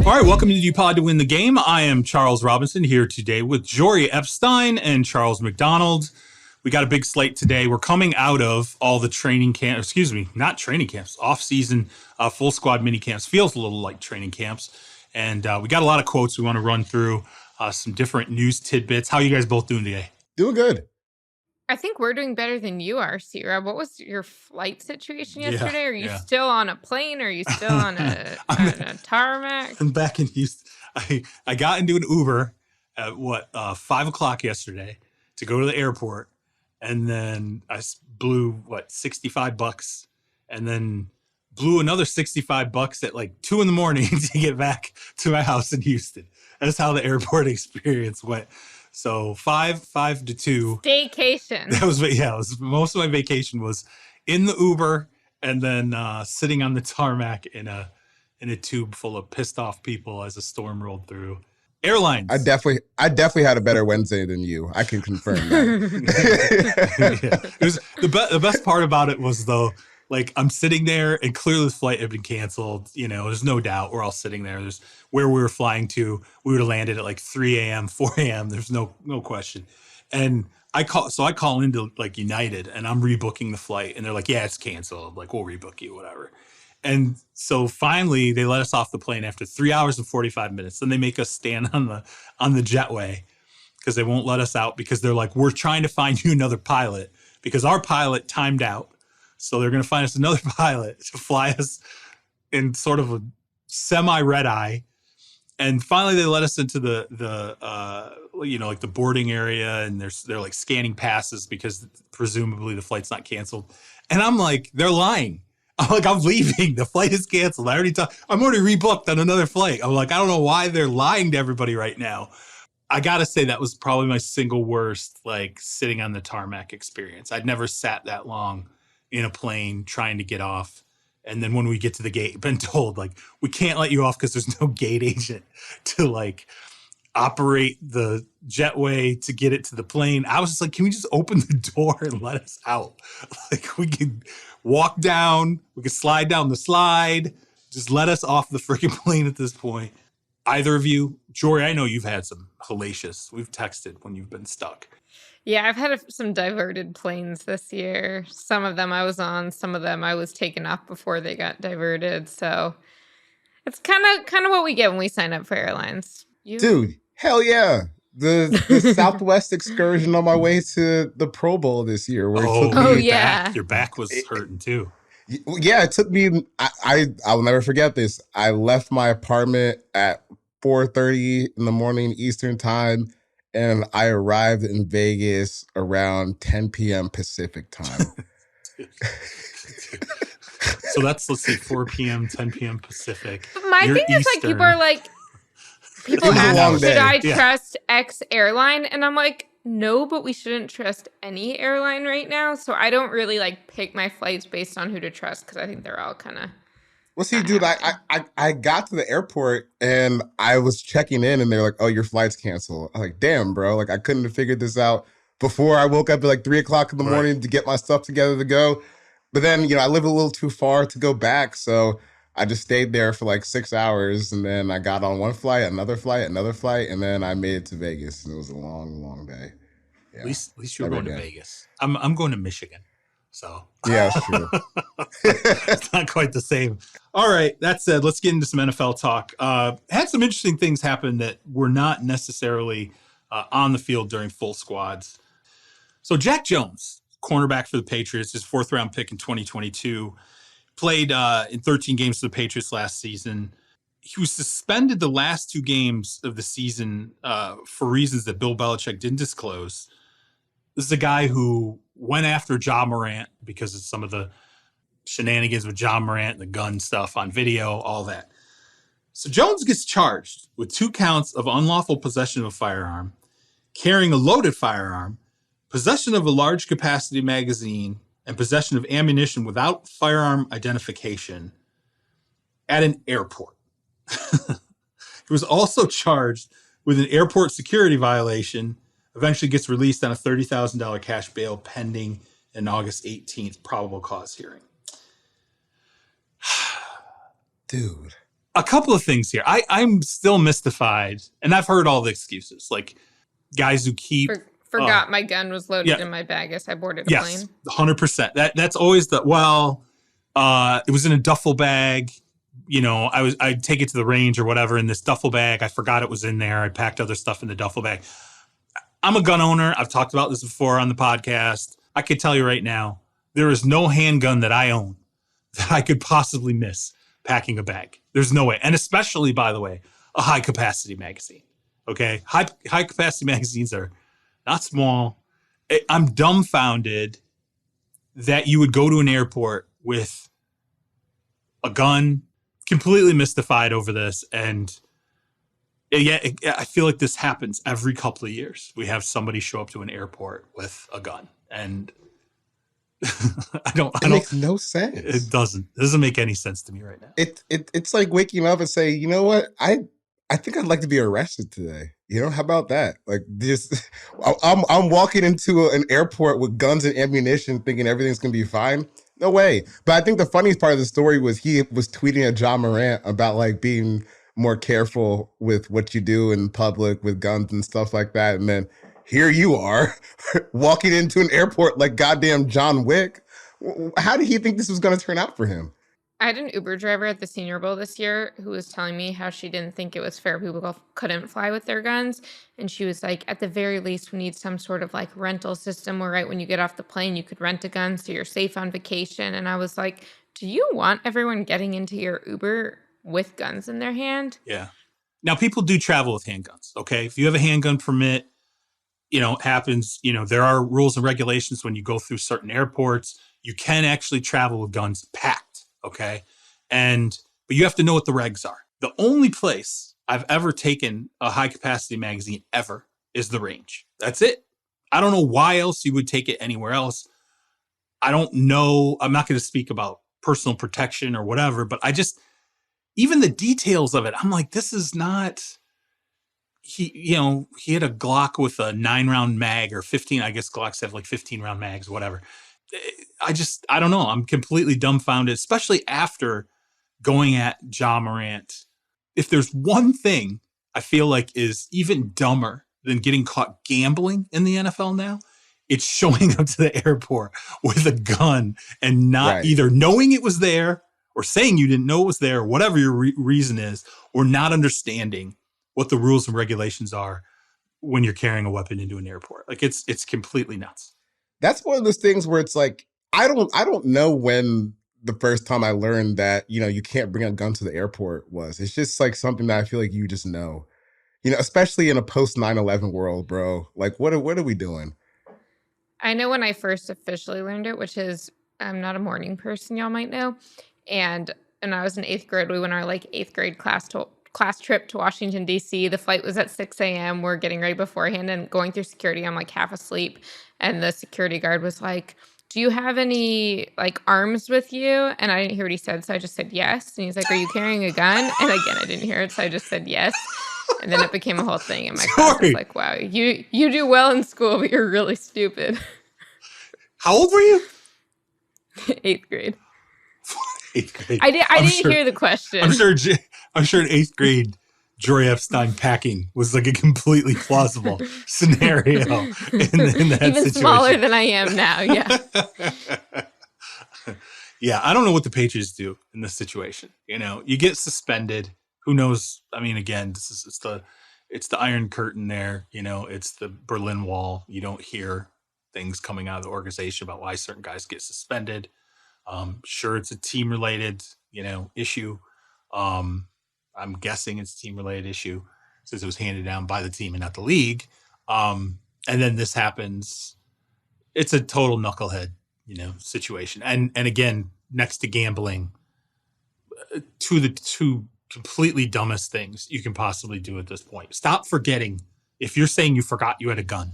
All right, welcome to U-Pod to Win the Game. I am Charles Robinson here today with Jori Epstein and Charles McDonald. We got a big slate today. We're coming out of all the training camps, not training camps, off-season full squad mini camps. Feels a little like training camps. And we got a lot of quotes we want to run through, some different news tidbits. How are you guys both doing today? Doing good. I think we're doing better than you are, C-Rob. What was your flight situation yesterday? Are you still on a plane? Or are you still on a tarmac? I'm back in Houston. I got into an Uber at 5 o'clock yesterday to go to the airport. And then I blew, $65. And then blew another $65 at like 2 a.m. to get back to my house in Houston. That's how the airport experience went. So 5 to 2. Staycation. That was, most of my vacation was in the Uber and then sitting on the tarmac in a tube full of pissed off people as a storm rolled through. Airlines. I definitely had a better Wednesday than you. I can confirm that. It was the best part about it was though, like I'm sitting there and clearly the flight had been canceled. You know, there's no doubt we're all sitting there. There's where we were flying to. We would have landed at like 3 a.m., 4 a.m. There's no question. And I call into like United and I'm rebooking the flight and they're like, yeah, it's canceled. Like we'll rebook you, whatever. And so finally they let us off the plane after 3 hours and 45 minutes. Then they make us stand on the jetway because they won't let us out because they're like, we're trying to find you another pilot because our pilot timed out. So they're going to find us another pilot to fly us in sort of a semi-red eye. And finally they let us into the boarding area and they're like scanning passes because presumably the flight's not canceled. And I'm like, they're lying. I'm like, I'm leaving. The flight is canceled. I'm already rebooked on another flight. I'm like, I don't know why they're lying to everybody right now. I got to say that was probably my single worst, like sitting on the tarmac experience. I'd never sat that long in a plane trying to get off. And then when we get to the gate, been told like, we can't let you off because there's no gate agent to like operate the jetway to get it to the plane. I was just like, can we just open the door and let us out? Like we can walk down, we can slide down the slide, just let us off the freaking plane at this point. Either of you, Jori, I know you've had some hellacious. We've texted when you've been stuck. Yeah, I've had some diverted planes this year. Some of them I was on, some of them I was taken off before they got diverted. So it's kind of what we get when we sign up for airlines. Dude, hell yeah. The Southwest excursion on my way to the Pro Bowl this year. Where your back was hurting too. Yeah, it took me, I'll never forget this. I left my apartment at 4:30 in the morning Eastern time. And I arrived in Vegas around 10 p.m. Pacific time. So let's see, 4 p.m., 10 p.m. Pacific. My thing is like, people ask, should I trust X airline? And I'm like, no, but we shouldn't trust any airline right now. So I don't really like pick my flights based on who to trust because I think they're all kind of. Well, see, dude, I got to the airport and I was checking in and they're like, oh, your flight's canceled. I'm like, damn, bro. Like, I couldn't have figured this out before I woke up at like 3 o'clock in the morning to get my stuff together to go. But then, I live a little too far to go back. So I just stayed there for like 6 hours. And then I got on one flight, another flight. And then I made it to Vegas. And it was a long, long day. Yeah. At least you were going to Vegas. I'm going to Michigan. So yeah, that's true. It's not quite the same. All right. That said, let's get into some NFL talk. Had some interesting things happen that were not necessarily on the field during full squads. So Jack Jones, cornerback for the Patriots, his 4th round pick in 2022, played in 13 games for the Patriots last season. He was suspended the last 2 games of the season for reasons that Bill Belichick didn't disclose. This is a guy who went after Ja Morant because of some of the shenanigans with Ja Morant, the gun stuff on video, all that. So Jones gets charged with 2 counts of unlawful possession of a firearm, carrying a loaded firearm, possession of a large capacity magazine, and possession of ammunition without firearm identification at an airport. He was also charged with an airport security violation, eventually gets released on a $30,000 cash bail pending an August 18th probable cause hearing. Dude. A couple of things here. I'm still mystified, and I've heard all the excuses, like guys who keep forgot my gun was loaded in my bag as I boarded a plane. 100%. That's always it was in a duffel bag. I'd take it to the range or whatever in this duffel bag. I forgot it was in there. I packed other stuff in the duffel bag. I'm a gun owner. I've talked about this before on the podcast. I could tell you right now, there is no handgun that I own that I could possibly miss packing a bag. There's no way. And especially, by the way, a high capacity magazine. Okay. High capacity magazines are not small. I'm dumbfounded that you would go to an airport with a gun, completely mystified over this. And I feel like this happens every couple of years. We have somebody show up to an airport with a gun, and it makes no sense. It doesn't make any sense to me right now. It's like waking up and say, you know what? I think I'd like to be arrested today. How about that? Like this, I'm walking into an airport with guns and ammunition thinking everything's going to be fine. No way. But I think the funniest part of the story was he was tweeting at John Morant about like being more careful with what you do in public with guns and stuff like that. And then here you are walking into an airport like goddamn John Wick. How did he think this was going to turn out for him? I had an Uber driver at the Senior Bowl this year who was telling me how she didn't think it was fair people couldn't fly with their guns. And she was like, at the very least, we need some sort of like rental system where right when you get off the plane, you could rent a gun so you're safe on vacation. And I was like, do you want everyone getting into your Uber with guns in their hand? Yeah. Now, people do travel with handguns, okay? If you have a handgun permit, it happens, there are rules and regulations when you go through certain airports. You can actually travel with guns packed, okay? But you have to know what the regs are. The only place I've ever taken a high-capacity magazine ever is the range. That's it. I don't know why else you would take it anywhere else. I don't know. I'm not going to speak about personal protection or whatever, but even the details of it, I'm like, this is not, he had a Glock with a 9-round mag or 15. I guess Glocks have like 15-round mags, whatever. I don't know. I'm completely dumbfounded, especially after going at Ja Morant. If there's one thing I feel like is even dumber than getting caught gambling in the NFL now, it's showing up to the airport with a gun and not either knowing it was there or saying you didn't know it was there, or whatever your reason is, or not understanding what the rules and regulations are when you're carrying a weapon into an airport. Like it's completely nuts. That's one of those things where it's like, I don't know when the first time I learned that, you can't bring a gun to the airport was. It's just like something that I feel like you just know, especially in a post 9/11 world, bro. Like what are we doing? I know when I first officially learned it, which is, I'm not a morning person, y'all might know. And I was in 8th grade. We went on our like 8th grade class trip to Washington, D.C. The flight was at 6 a.m. We're getting ready beforehand and going through security. I'm like half asleep. And the security guard was like, do you have any like arms with you? And I didn't hear what he said. So I just said yes. And he's like, are you carrying a gun? And again, I didn't hear it. So I just said yes. And then it became a whole thing in my class. I was like, wow, you do well in school, but you're really stupid. How old were you? 8th grade. 8th grade. I didn't hear the question. I'm sure in 8th grade, Jori Epstein packing was like a completely plausible scenario in that Even situation. Smaller than I am now, yeah. Yeah, I don't know what the Patriots do in this situation. You get suspended. Who knows? I mean, again, it's the Iron Curtain there. It's the Berlin Wall. You don't hear things coming out of the organization about why certain guys get suspended. Sure, it's a team-related, issue. I'm guessing it's a team-related issue since it was handed down by the team and not the league. And then this happens. It's a total knucklehead, situation. And again, next to gambling, the two completely dumbest things you can possibly do at this point. Stop forgetting. If you're saying you forgot you had a gun,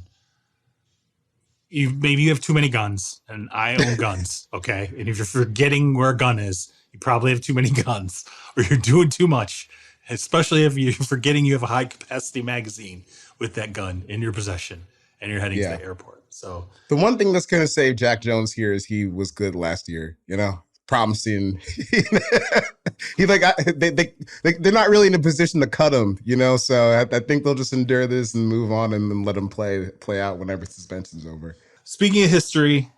maybe you have too many guns, and I own guns, okay? And if you're forgetting where a gun is, you probably have too many guns, or you're doing too much, especially if you're forgetting you have a high-capacity magazine with that gun in your possession, and you're heading to the airport. So the one thing that's going to save Jack Jones here is he was good last year, promising. He's like, they're not really in a position to cut him, So I think they'll just endure this and move on and then let him play out whenever suspension's over. Speaking of history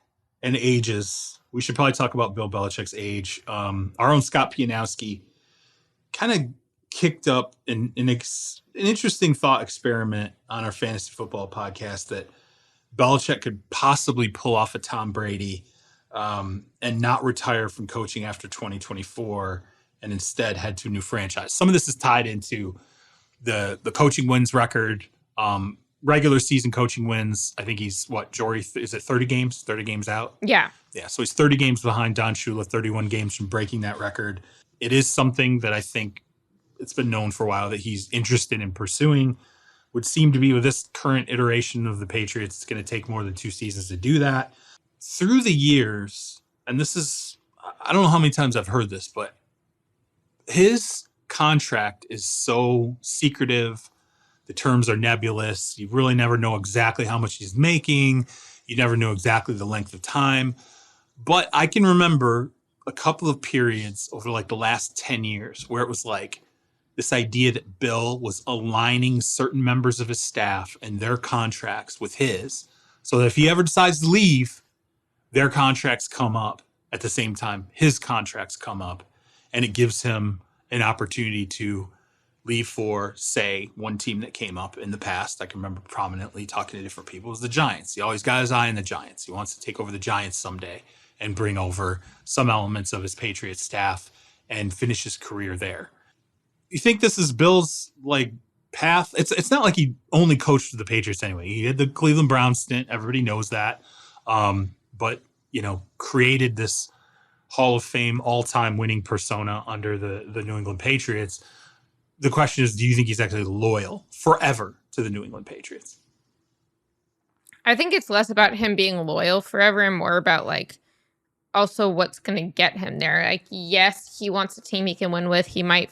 and ages, we should probably talk about Bill Belichick's age. Our own Scott Pianowski kind of kicked up an interesting thought experiment on our fantasy football podcast that Belichick could possibly pull off a Tom Brady and not retire from coaching after 2024 and instead head to a new franchise. Some of this is tied into the coaching wins record, regular season coaching wins. I think he's Jori, is it 30 games? 30 games out? Yeah. Yeah, so he's 30 games behind Don Shula, 31 games from breaking that record. It is something that I think it's been known for a while that he's interested in pursuing. Would seem to be with this current iteration of the Patriots, it's going to take more than 2 seasons to do that. Through the years, and this is, I don't know how many times I've heard this, but his contract is so secretive. The terms are nebulous. You really never know exactly how much he's making. You never know exactly the length of time. But I can remember a couple of periods over like the last 10 years where it was like this idea that Bill was aligning certain members of his staff and their contracts with his, so that if he ever decides to leave, their contracts come up at the same time his contracts come up, and it gives him an opportunity to leave for, say, one team that came up in the past. I can remember prominently talking to different people. It was the Giants. He always got his eye on the Giants. He wants to take over the Giants someday and bring over some elements of his Patriots staff and finish his career there. You think this is Bill's path? It's not like he only coached for the Patriots anyway. He had the Cleveland Browns stint. Everybody knows that. But created this Hall of Fame all-time winning persona under the New England Patriots. The question is, do you think he's actually loyal forever to the New England Patriots? I think it's less about him being loyal forever and more about also what's going to get him there. Yes, he wants a team he can win with. He might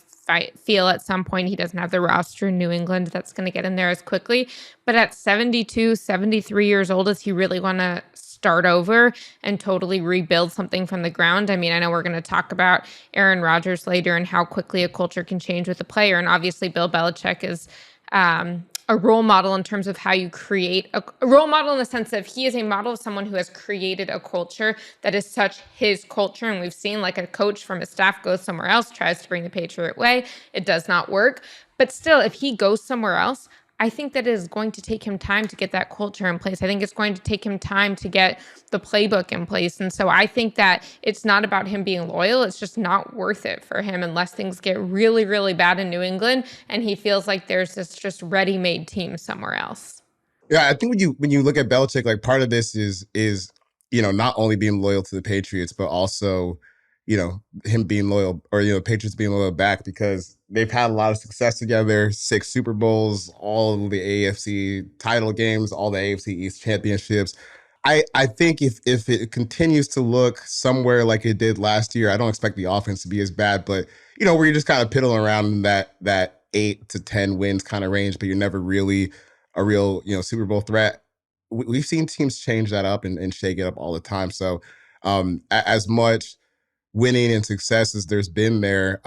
feel at some point he doesn't have the roster in New England that's going to get him there as quickly. But at 72, 73 years old, does he really want to start over and totally rebuild something from the ground? I mean, I know we're going to talk about Aaron Rodgers later and how quickly a culture can change with a player. And obviously Bill Belichick is a role model in terms of how you create a role model, in the sense of he is a model of someone who has created a culture that is such his culture. And we've seen a coach from his staff goes somewhere else, tries to bring the Patriot way. It does not work. But still, if he goes somewhere else, I think that it is going to take him time to get that culture in place. I think it's going to take him time to get the playbook in place. And so I think that it's not about him being loyal. It's just not worth it for him unless things get really, really bad in New England and he feels like there's this just ready-made team somewhere else. Yeah, I think when you look at Belichick, part of this is not only being loyal to the Patriots, but also him being loyal, or Patriots being loyal back, because they've had a lot of success together. 6 Super Bowls, all of the AFC title games, all the AFC East championships. I think if it continues to look somewhere like it did last year, I don't expect the offense to be as bad, but where you're just kind of piddling around in that 8 to 10 wins kind of range, but you're never really a real Super Bowl threat. We've seen teams change that up and shake it up all the time. So as much winning and success as there's been there,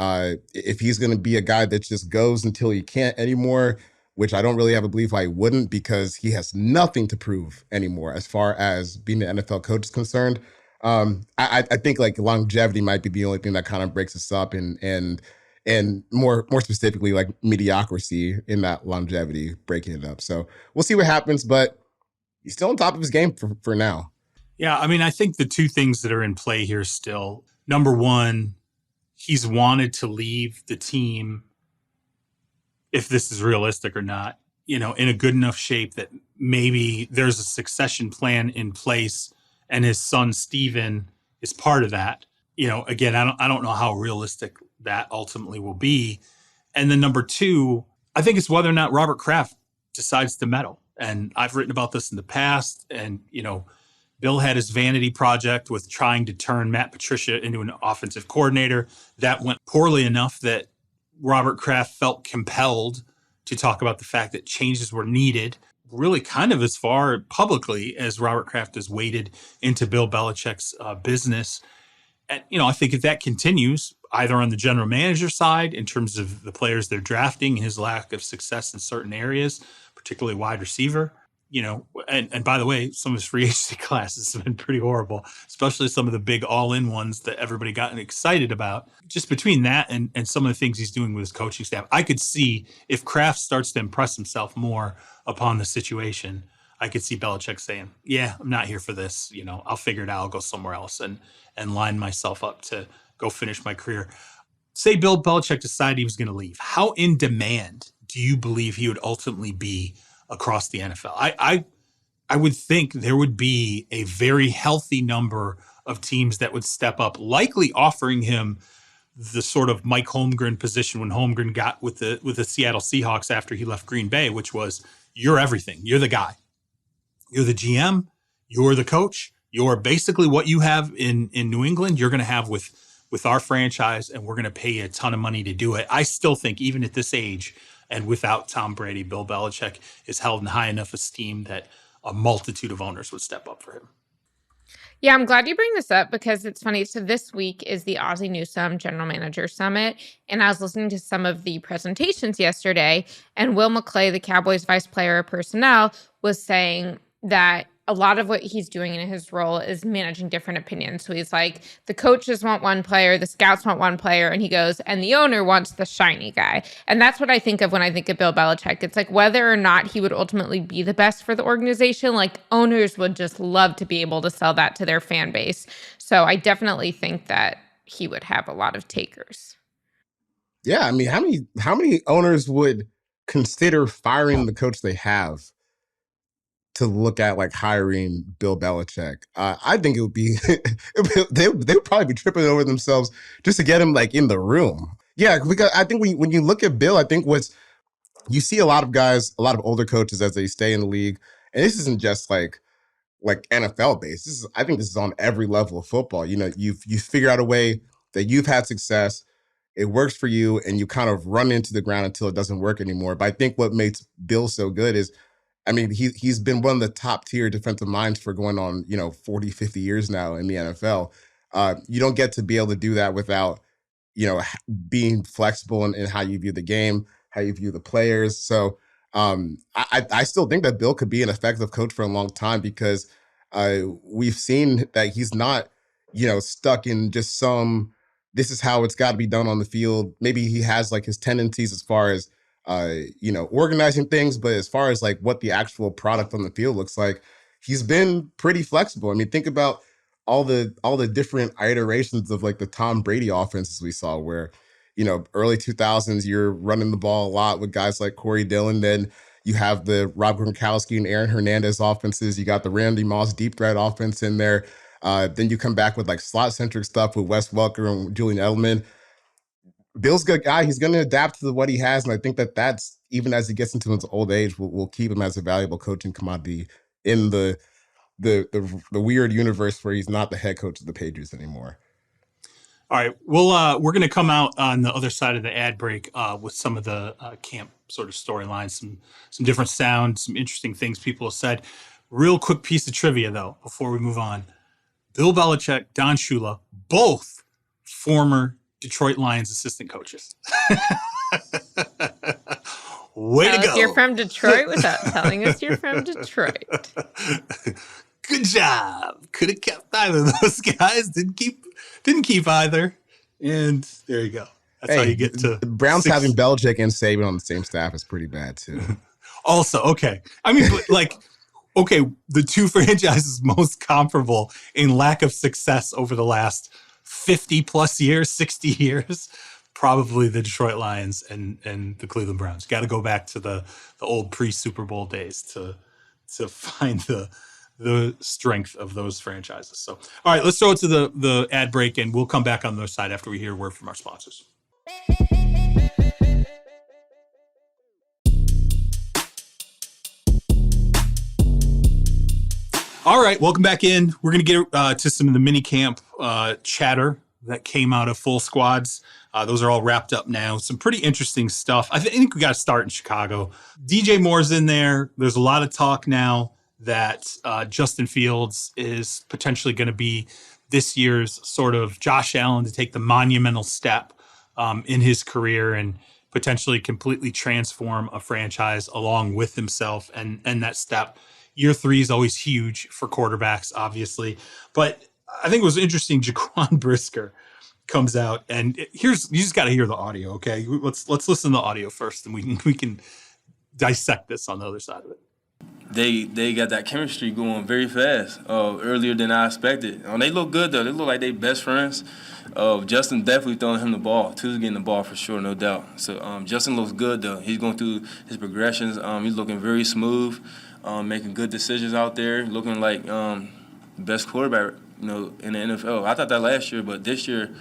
if he's going to be a guy that just goes until he can't anymore, which I don't really have a belief why he wouldn't, because he has nothing to prove anymore as far as being an NFL coach is concerned. I think longevity might be the only thing that kind of breaks us up, and more specifically mediocrity in that longevity, breaking it up. So we'll see what happens, but he's still on top of his game for now. Yeah, I mean, I think the two things that are in play here still. Number one, he's wanted to leave the team, if this is realistic or not, in a good enough shape that maybe there's a succession plan in place and his son, Steven, is part of that. Again, I don't know how realistic that ultimately will be. And then number two, I think it's whether or not Robert Kraft decides to meddle. And I've written about this in the past, and, Bill had his vanity project with trying to turn Matt Patricia into an offensive coordinator. That went poorly enough that Robert Kraft felt compelled to talk about the fact that changes were needed, really kind of as far publicly as Robert Kraft has waded into Bill Belichick's business. And, I think if that continues, either on the general manager side, in terms of the players they're drafting, his lack of success in certain areas, particularly wide receiver, and by the way, some of his free agency classes have been pretty horrible, especially some of the big all-in ones that everybody got excited about. Just between that and some of the things he's doing with his coaching staff, I could see if Kraft starts to impress himself more upon the situation, I could see Belichick saying, yeah, I'm not here for this. I'll figure it out. I'll go somewhere else and line myself up to go finish my career. Say Bill Belichick decided he was going to leave. How in demand do you believe he would ultimately be across the NFL? I would think there would be a very healthy number of teams that would step up, likely offering him the sort of Mike Holmgren position when Holmgren got with the Seattle Seahawks after he left Green Bay, which was, you're everything. You're the guy. You're the GM. You're the coach. You're basically what you have in New England, you're going to have with our franchise, and we're going to pay you a ton of money to do it. I still think, even at this age and without Tom Brady, Bill Belichick is held in high enough esteem that a multitude of owners would step up for him. Yeah, I'm glad you bring this up because it's funny. So this week is the Ozzie Newsome General Manager Summit, and I was listening to some of the presentations yesterday, and Will McClay, the Cowboys Vice Player of Personnel, was saying that a lot of what he's doing in his role is managing different opinions. So he's like, the coaches want one player, the scouts want one player, and he goes, and the owner wants the shiny guy. And that's what I think of when I think of Bill Belichick. It's like whether or not he would ultimately be the best for the organization, like owners would just love to be able to sell that to their fan base. So I definitely think that he would have a lot of takers. Yeah, I mean, how many owners would consider firing the coach they have to look at like hiring Bill Belichick? I think it would be, they would probably be tripping over themselves just to get him like in the room. Yeah, because I think when you look at Bill, I think you see a lot of guys, a lot of older coaches as they stay in the league, and this isn't just like NFL based. I think this is on every level of football. You figure out a way that you've had success, it works for you, and you kind of run into the ground until it doesn't work anymore. But I think what makes Bill so good is, I mean, he's been one of the top tier defensive minds for going on, 40, 50 years now in the NFL. You don't get to be able to do that without, being flexible in how you view the game, how you view the players. So I still think that Bill could be an effective coach for a long time because we've seen that he's not, stuck in just this is how it's got to be done on the field. Maybe he has like his tendencies as far as organizing things, but as far as like what the actual product on the field looks like, he's been pretty flexible. I mean, think about all the different iterations of like the Tom Brady offenses we saw where, early 2000s, you're running the ball a lot with guys like Corey Dillon. Then you have the Rob Gronkowski and Aaron Hernandez offenses. You got the Randy Moss deep threat offense in there. Then you come back with like slot-centric stuff with Wes Welker and Julian Edelman. Bill's a good guy. He's going to adapt to what he has, and I think that's even as he gets into his old age, will keep him as a valuable coaching commodity in the weird universe where he's not the head coach of the Patriots anymore. All right, we're going to come out on the other side of the ad break with some of the camp sort of storylines, some different sounds, some interesting things people have said. Real quick piece of trivia though before we move on: Bill Belichick, Don Shula, both former Detroit Lions assistant coaches. Way to go. You're from Detroit without telling us you're from Detroit. Good job. Could have kept either of those guys. Didn't keep either. And there you go. That's how you get to the Browns having Belichick and Saban on the same staff is pretty bad too. Also, okay. I mean, the two franchises most comparable in lack of success over the last 50 plus years, 60 years, probably the Detroit Lions and the Cleveland Browns. Got to go back to the old pre-Super Bowl days to find the strength of those franchises. So, all right, let's throw it to the ad break, and we'll come back on the other side after we hear a word from our sponsors. All right, welcome back in. We're going to get to some of the minicamp chatter that came out of full squads. Those are all wrapped up now. Some pretty interesting stuff. I think we got to start in Chicago. DJ Moore's in there. There's a lot of talk now that Justin Fields is potentially going to be this year's sort of Josh Allen to take the monumental step in his career and potentially completely transform a franchise along with himself. And that step, year 3 is always huge for quarterbacks, obviously. But I think it was interesting. Jaquan Brisker comes out, and you just got to hear the audio. Okay, let's listen to the audio first, and we can dissect this on the other side of it. They got that chemistry going very fast, earlier than I expected. They look good though. They look like they best friends. Justin definitely throwing him the ball. Tu's getting the ball for sure, no doubt. So Justin looks good though. He's going through his progressions. He's looking very smooth, making good decisions out there, looking like the best quarterback, in the NFL. I thought that last year, but this year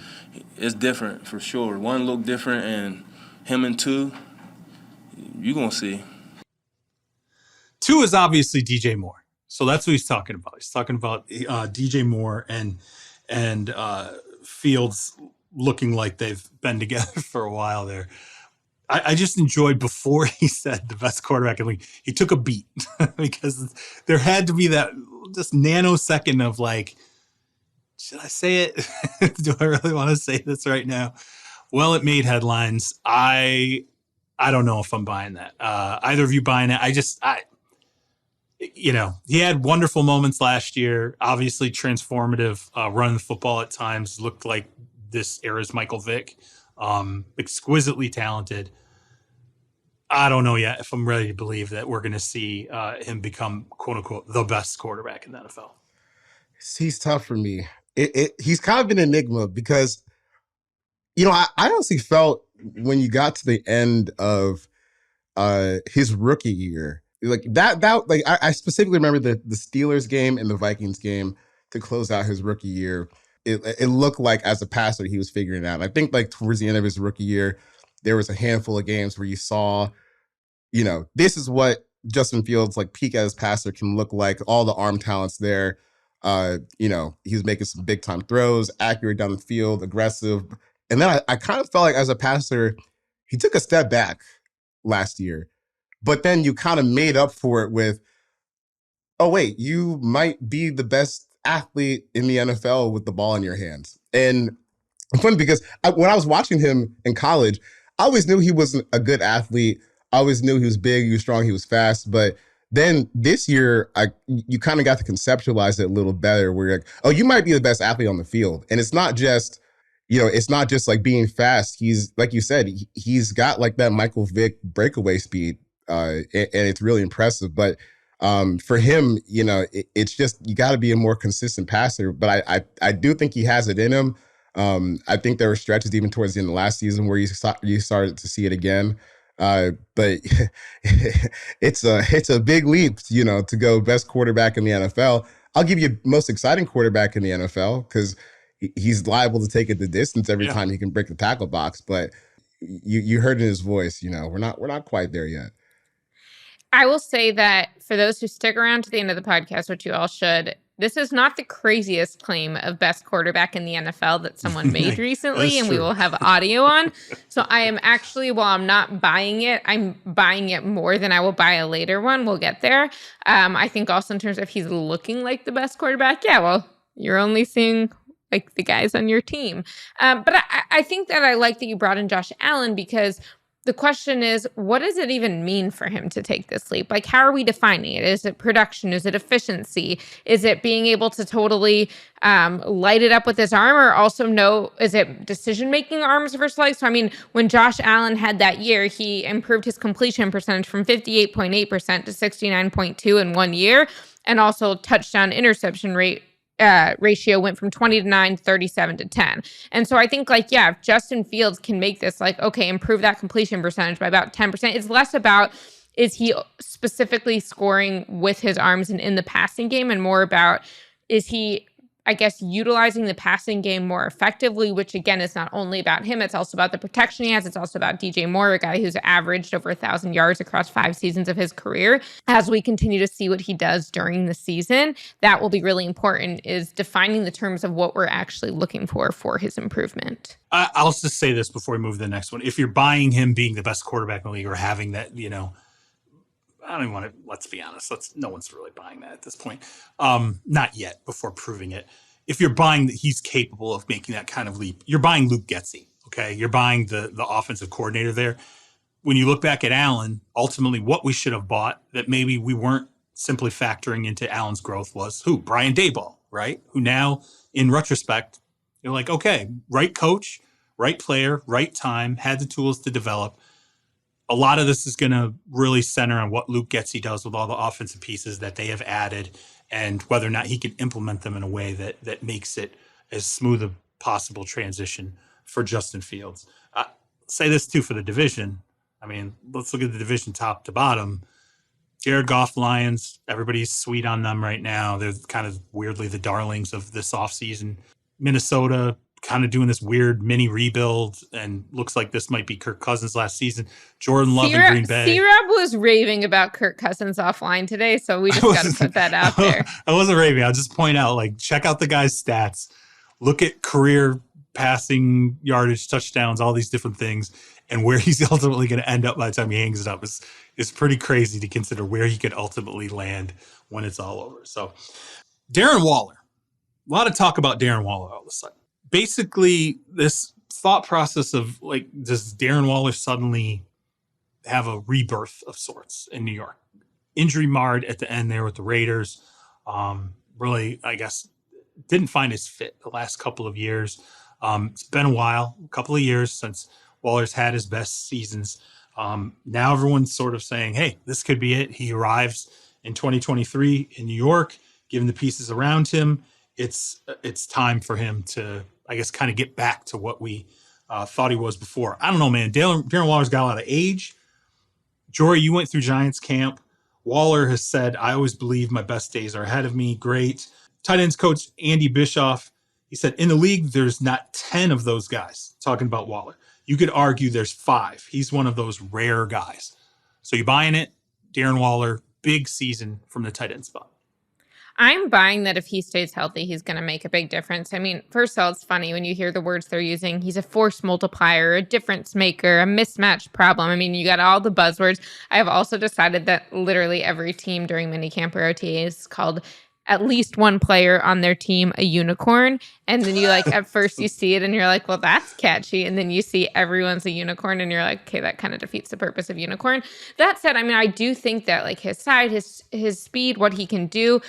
it's different for sure. One looked different, and him and two, you're gonna see. 2 is obviously DJ Moore. So that's what he's talking about. He's talking about DJ Moore and Fields looking like they've been together for a while there. I just enjoyed before he said the best quarterback in the league. He took a beat because there had to be that just nanosecond of like, should I say it? Do I really want to say this right now? Well, it made headlines. I don't know if I'm buying that. Either of you buying it? He had wonderful moments last year, obviously transformative, running the football at times, looked like this era's Michael Vick, exquisitely talented. I don't know yet if I'm ready to believe that we're going to see him become, quote unquote, the best quarterback in the NFL. He's tough for me. He's kind of an enigma because, I honestly felt when you got to the end of his rookie year, like I specifically remember the Steelers game and the Vikings game to close out his rookie year. It looked like as a passer he was figuring it out. And I think like towards the end of his rookie year, there was a handful of games where you saw, this is what Justin Fields like peak as passer can look like. All the arm talent's there. He was making some big time throws, accurate down the field, aggressive. And then I kind of felt like as a passer, he took a step back last year. But then you kind of made up for it with, oh, wait, you might be the best athlete in the NFL with the ball in your hands. And it's funny because when I was watching him in college, I always knew he was a good athlete. I always knew he was big, he was strong, he was fast. But then this year, you kind of got to conceptualize it a little better where you're like, oh, you might be the best athlete on the field. And it's not just, it's not just like being fast. He's, like you said, he's got like that Michael Vick breakaway speed. And it's really impressive. But for him, it's just you got to be a more consistent passer. But I do think he has it in him. I think there were stretches even towards the end of last season where you started to see it again. But it's a big leap, to go best quarterback in the NFL. I'll give you most exciting quarterback in the NFL because he's liable to take it the distance every time he can break the tackle box. But you heard in his voice, we're not quite there yet. I will say that for those who stick around to the end of the podcast, which you all should, this is not the craziest claim of best quarterback in the NFL that someone made recently, and we will have audio on. So I am actually, while I'm not buying it, I'm buying it more than I will buy a later one. We'll get there. I think also in terms of he's looking like the best quarterback, well, you're only seeing like the guys on your team. But I think that I like that you brought in Josh Allen because the question is, what does it even mean for him to take this leap? Like, how are we defining it? Is it production? Is it efficiency? Is it being able to totally light it up with his arm? Or also is it decision-making arms versus legs? So, when Josh Allen had that year, he improved his completion percentage from 58.8% to 69.2% in 1 year. And also touchdown interception ratio went from 20 to 9, 37 to 10. And so I think if Justin Fields can make this improve that completion percentage by about 10%, it's less about is he specifically scoring with his arms and in the passing game and more about is he, utilizing the passing game more effectively, which again is not only about him, it's also about the protection he has. It's also about DJ Moore, a guy who's averaged over 1,000 yards across 5 seasons of his career. As we continue to see what he does during the season, that will be really important, is defining the terms of what we're actually looking for his improvement. I'll just say this before we move to the next one. If you're buying him being the best quarterback in the league or having that, I don't even want to, let's be honest. No one's really buying that at this point. Not yet before proving it. if you're buying that he's capable of making that kind of leap, you're buying Luke Getsy. Okay. You're buying the offensive coordinator there. When you look back at Allen, ultimately what we should have bought that maybe we weren't simply factoring into Allen's growth was who? Brian Daboll, right? Who now, in retrospect, you're like, okay, right coach, right player, right time, had the tools to develop. A lot of this is going to really center on what Luke Getsy does with all the offensive pieces that they have added and whether or not he can implement them in a way that makes it as smooth a possible transition for Justin Fields. Say this too for the division. I mean, let's look at the division top to bottom. Jared Goff Lions, everybody's sweet on them right now. They're kind of weirdly the darlings of this offseason. Minnesota kind of doing this weird mini rebuild and looks like this might be Kirk Cousins last season. Jordan Love in Green Bay. C-Rob was raving about Kirk Cousins offline today, so we just got to put that out there. I wasn't raving. I'll just point out, like, check out the guy's stats. Look at career passing yardage, touchdowns, all these different things, and where he's ultimately going to end up by the time he hangs it up is pretty crazy to consider where he could ultimately land when it's all over. So Darren Waller, a lot of talk about Darren Waller all of a sudden. Basically, this thought process of, like, does Darren Waller suddenly have a rebirth of sorts in New York? Injury marred at the end there with the Raiders. Really, I guess, didn't find his fit the last couple of years. It's been a while, a couple of years since Waller's had his best seasons. Now everyone's sort of saying, hey, this could be it. He arrives in 2023 in New York, given the pieces around him. It's time for him to, I guess, kind of get back to what we thought he was before. I don't know, man. Darren Waller's got a lot of age. Jori, you went through Giants camp. Waller has said, I always believe my best days are ahead of me. Great. Tight ends coach Andy Bischoff, he said, in the league, there's not 10 of those guys, talking about Waller. You could argue there's 5. He's one of those rare guys. So you buying it? Darren Waller, big season from the tight end spot. I'm buying that if he stays healthy, he's going to make a big difference. I mean, first of all, it's funny when you hear the words they're using. He's a force multiplier, a difference maker, a mismatch problem. I mean, you got all the buzzwords. I have also decided that literally every team during minicamp or OTAs called at least one player on their team a unicorn. And then you at first you see it and you're like, well, that's catchy. And then you see everyone's a unicorn and you're like, okay, that kind of defeats the purpose of unicorn. That said, I mean, I do think that his side, his speed, what he can do.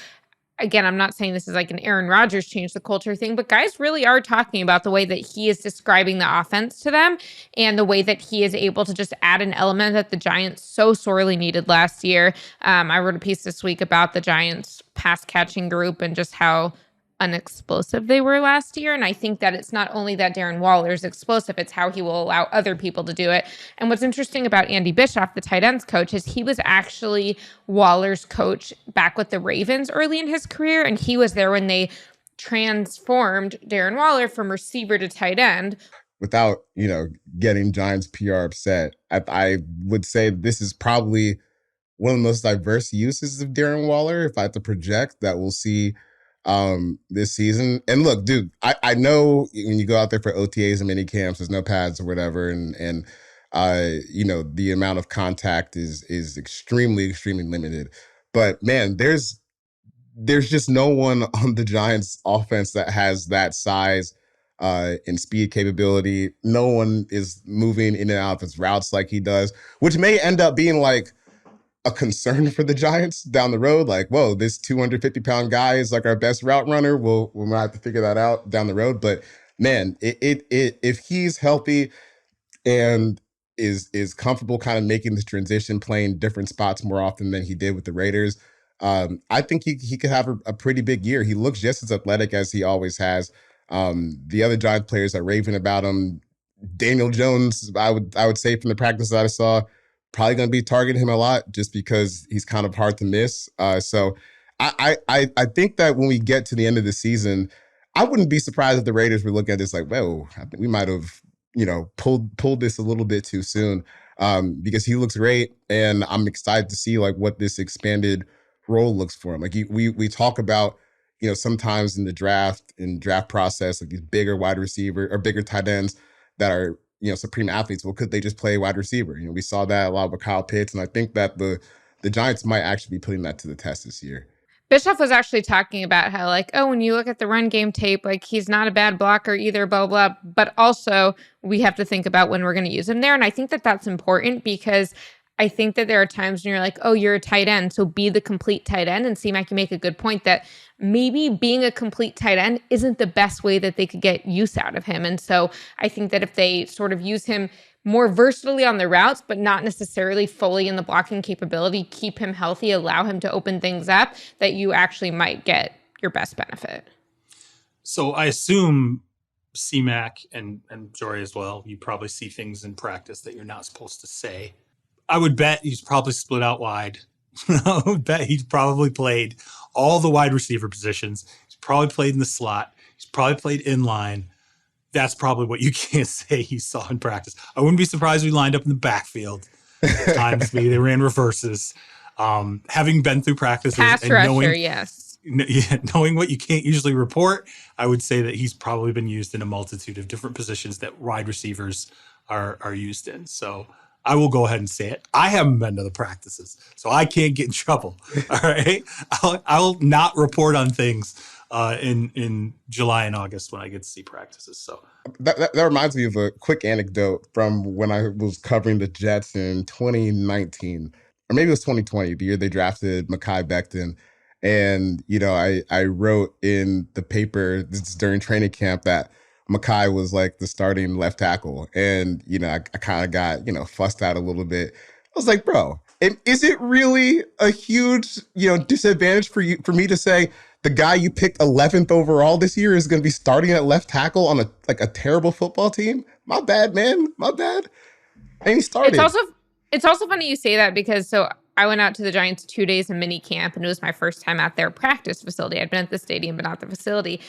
Again, I'm not saying this is like an Aaron Rodgers change the culture thing, but guys really are talking about the way that he is describing the offense to them and the way that he is able to just add an element that the Giants so sorely needed last year. I wrote a piece this week about the Giants pass catching group and just how unexplosive they were last year. And I think that it's not only that Darren Waller is explosive, it's how he will allow other people to do it. And what's interesting about Andy Bischoff, the tight ends coach, is he was actually Waller's coach back with the Ravens early in his career. And he was there when they transformed Darren Waller from receiver to tight end. Without, getting Giants PR upset, I would say this is probably one of the most diverse uses of Darren Waller, if I have to project, that we'll see this season. And look, dude, I know when you go out there for OTAs and mini camps, there's no pads or whatever, and the amount of contact is extremely, extremely limited. But man, there's just no one on the Giants offense that has that size and speed capability. No one is moving in and out of his routes like he does, which may end up being like a concern for the Giants down the road. Like, whoa, this 250-pound guy is like our best route runner. We might have to figure that out down the road. But man, if he's healthy and is comfortable kind of making this transition, playing different spots more often than he did with the Raiders, I think he could have a pretty big year. He looks just as athletic as he always has. The other Giants players are raving about him. Daniel Jones, I would say from the practice that I saw, probably going to be targeting him a lot just because he's kind of hard to miss. So I think that when we get to the end of the season, I wouldn't be surprised if the Raiders were looking at this like, well, I think we might have, pulled this a little bit too soon, because he looks great. And I'm excited to see what this expanded role looks for him. Like we talk about, sometimes in the draft process, like these bigger wide receiver or bigger tight ends that are, supreme athletes. Well, could they just play wide receiver? We saw that a lot with Kyle Pitts, and I think that the Giants might actually be putting that to the test this year. Bischoff was actually talking about how, like, oh, when you look at the run game tape, like, he's not a bad blocker either, blah, blah, but also we have to think about when we're going to use him there. And I think that that's important because I think that there are times when you're like, oh, you're a tight end, so be the complete tight end. And C-Mac, you make a good point that maybe being a complete tight end isn't the best way that they could get use out of him. And so I think that if they sort of use him more versatilely on the routes, but not necessarily fully in the blocking capability, keep him healthy, allow him to open things up, that you actually might get your best benefit. So I assume C-Mac and Jori as well, you probably see things in practice that you're not supposed to say. I would bet he's probably split out wide. I would bet he's probably played all the wide receiver positions. He's probably played in the slot. He's probably played in line. That's probably what you can't say you saw in practice. I wouldn't be surprised if we lined up in the backfield. At times maybe they ran reverses. Having been through practice pass and rusher, yes. Knowing what you can't usually report, I would say that he's probably been used in a multitude of different positions that wide receivers are used in. So I will go ahead and say it. I haven't been to the practices, so I can't get in trouble. All right. I'll not report on things in July and August when I get to see practices. So that reminds me of a quick anecdote from when I was covering the Jets in 2019, or maybe it was 2020, the year they drafted Mekhi Becton. And, you know, I wrote in the paper, this is during training camp, that Mekhi was like the starting left tackle. And, you know, I kind of got, you know, fussed out a little bit. I was like, bro, is it really a huge, you know, disadvantage for me to say the guy you picked 11th overall this year is going to be starting at left tackle on a terrible football team? My bad, man. My bad. And he started. It's also funny you say that because so I went out to the Giants 2 days in mini camp, and it was my first time at their practice facility. I'd been at the stadium, but not the facility.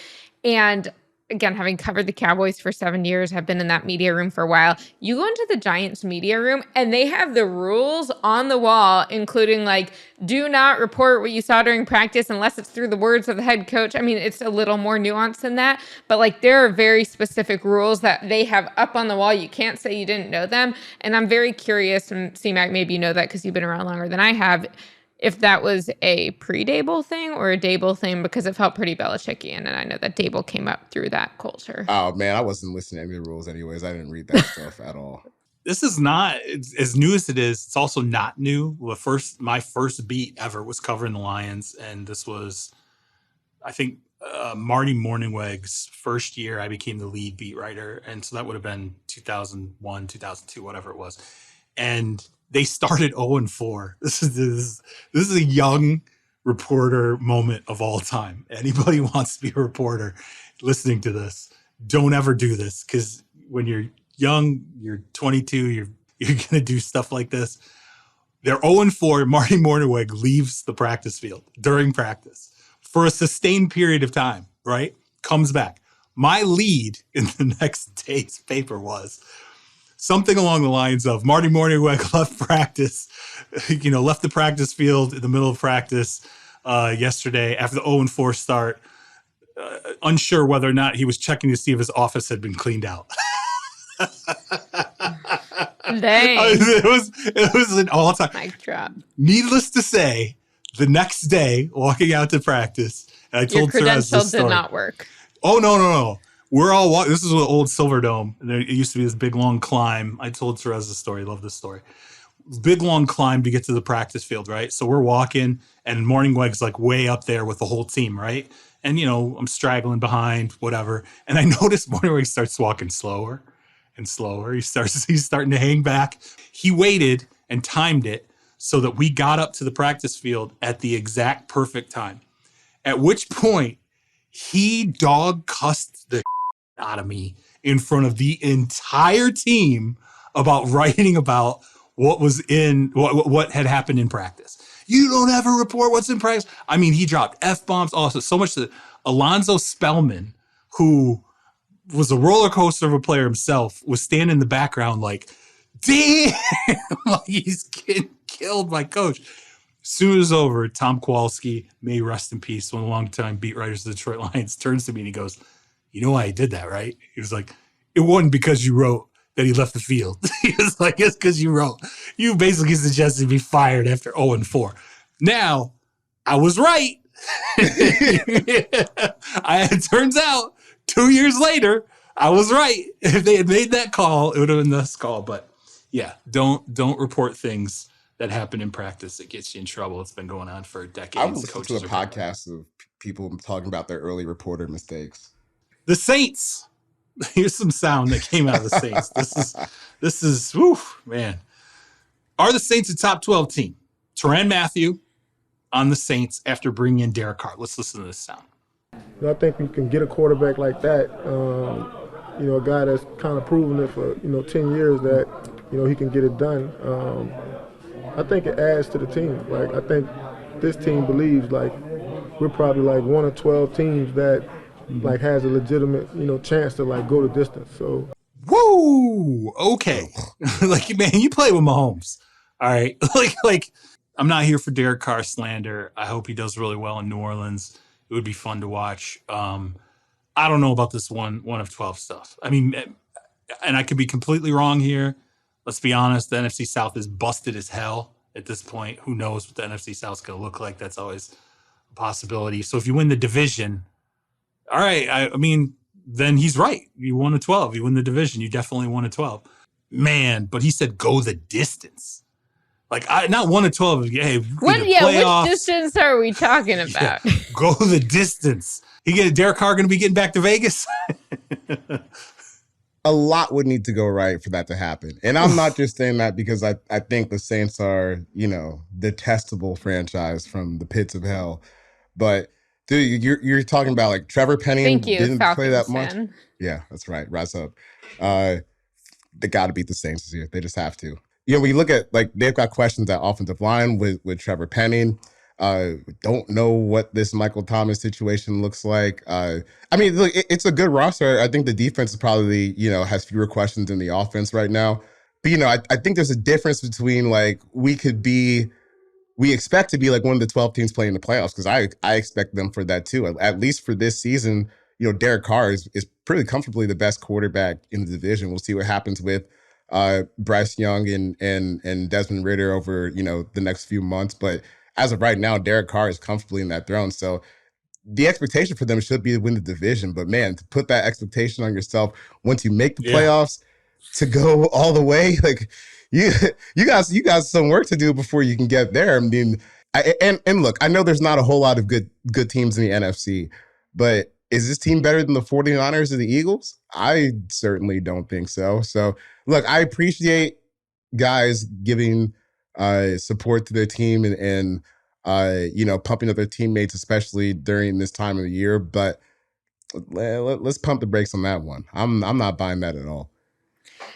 And again, having covered the Cowboys for 7 years, have been in that media room for a while. You go into the Giants media room and they have the rules on the wall, including like, do not report what you saw during practice unless it's through the words of the head coach. I mean, it's a little more nuanced than that, but like there are very specific rules that they have up on the wall. You can't say you didn't know them. And I'm very curious, and C-Mac, maybe you know that because you've been around longer than I have, if that was a pre-Dable thing or a Dable thing, because it felt pretty Belichickian, and I know that Dable came up through that culture. Oh, man, I wasn't listening to any rules anyways. I didn't read that stuff at all. This is not as new as it is. It's also not new. My first beat ever was covering the Lions, and this was, I think, Marty Morningweg's first year. I became the lead beat writer, and so that would have been 2001, 2002, whatever it was. And they started 0-4. This is a young reporter moment of all time. Anybody who wants to be a reporter listening to this, don't ever do this, because when you're young, you're 22, you're going to do stuff like this. They're 0-4. Marty Morningweg leaves the practice field during practice for a sustained period of time, right? Comes back. My lead in the next day's paper was something along the lines of Marty Morningweg left practice, left the practice field in the middle of practice yesterday after the 0-4 start, unsure whether or not he was checking to see if his office had been cleaned out. Dang. It was an all-time. Mic drop. Needless to say, the next day, walking out to practice, and I told Therese this story. Did not work. Oh, no. We're all walking. This is an old Silverdome. And it used to be this big, long climb. I told Therese the story. Love this story. Big, long climb to get to the practice field, right? So we're walking, and Morningweg's like way up there with the whole team, right? And, I'm straggling behind, whatever. And I noticed Morningweg starts walking slower and slower. He's starting to hang back. He waited and timed it so that we got up to the practice field at the exact perfect time. At which point, he dog cussed the out of me in front of the entire team about writing about what had happened in practice. You don't ever report what's in practice. I mean, he dropped F-bombs also so much that Alonzo Spellman, who was a roller coaster of a player himself, was standing in the background like, damn, like he's getting killed by coach. As soon as it was over, Tom Kowalski, may rest in peace, one of the longtime beat writers of the Detroit Lions, turns to me and he goes, you know why I did that, right? He was like, it wasn't because you wrote that he left the field. He was like, it's because you wrote. You basically suggested he be fired after 0-4. Now, I was right. It turns out 2 years later, I was right. If they had made that call, it would have been this call. But yeah, don't report things that happen in practice that gets you in trouble. It's been going on for decades. I was listening to a podcast of people talking about their early reporter mistakes. The Saints. Here's some sound that came out of the Saints. This is whew, man. Are the Saints a top 12 team? Tyrann Mathieu on the Saints after bringing in Derek Carr. Let's listen to this sound. I think you can get a quarterback like that, a guy that's kind of proven it for, 10 years that, he can get it done. I think it adds to the team. I think this team believes, we're probably, one of 12 teams that, has a legitimate, chance to, go the distance. So. Woo! Okay. Man, you play with Mahomes. All right. I'm not here for Derek Carr slander. I hope he does really well in New Orleans. It would be fun to watch. I don't know about this one of 12 stuff. I mean, and I could be completely wrong here. Let's be honest. The NFC South is busted as hell at this point. Who knows what the NFC South is going to look like? That's always a possibility. So if you win the division, all right. I mean, then he's right. You won a 12. You win the division. You definitely won a 12. Man, but he said go the distance. Not 1 of 12. Hey, which distance are we talking about? Yeah, go the distance. Derek Carr going to be getting back to Vegas? A lot would need to go right for that to happen. And I'm not just saying that because I think the Saints are, detestable franchise from the pits of hell. But, dude, you're talking about, Trevor Penny didn't play that much. Fan. Yeah, that's right. Rise up. They got to beat the Saints this year. They just have to. When you look at, they've got questions at offensive line with Trevor Penning. Don't know what this Michael Thomas situation looks like. Look, it's a good roster. I think the defense is probably, has fewer questions than the offense right now. But, I think there's a difference between, we expect to be, one of the 12 teams playing the playoffs, because I expect them for that, too. At least for this season, Derek Carr is pretty comfortably the best quarterback in the division. We'll see what happens with Bryce Young and Desmond Ridder over, the next few months. But as of right now, Derek Carr is comfortably in that throne. So the expectation for them should be to win the division. But man, to put that expectation on yourself once you make the playoffs to go all the way, you got some work to do before you can get there. I mean, and look, I know there's not a whole lot of good teams in the NFC, but is this team better than the 49ers or the Eagles? I certainly don't think so. So, look, I appreciate guys giving support to their team and pumping up their teammates, especially during this time of the year. But let's pump the brakes on that one. I'm not buying that at all.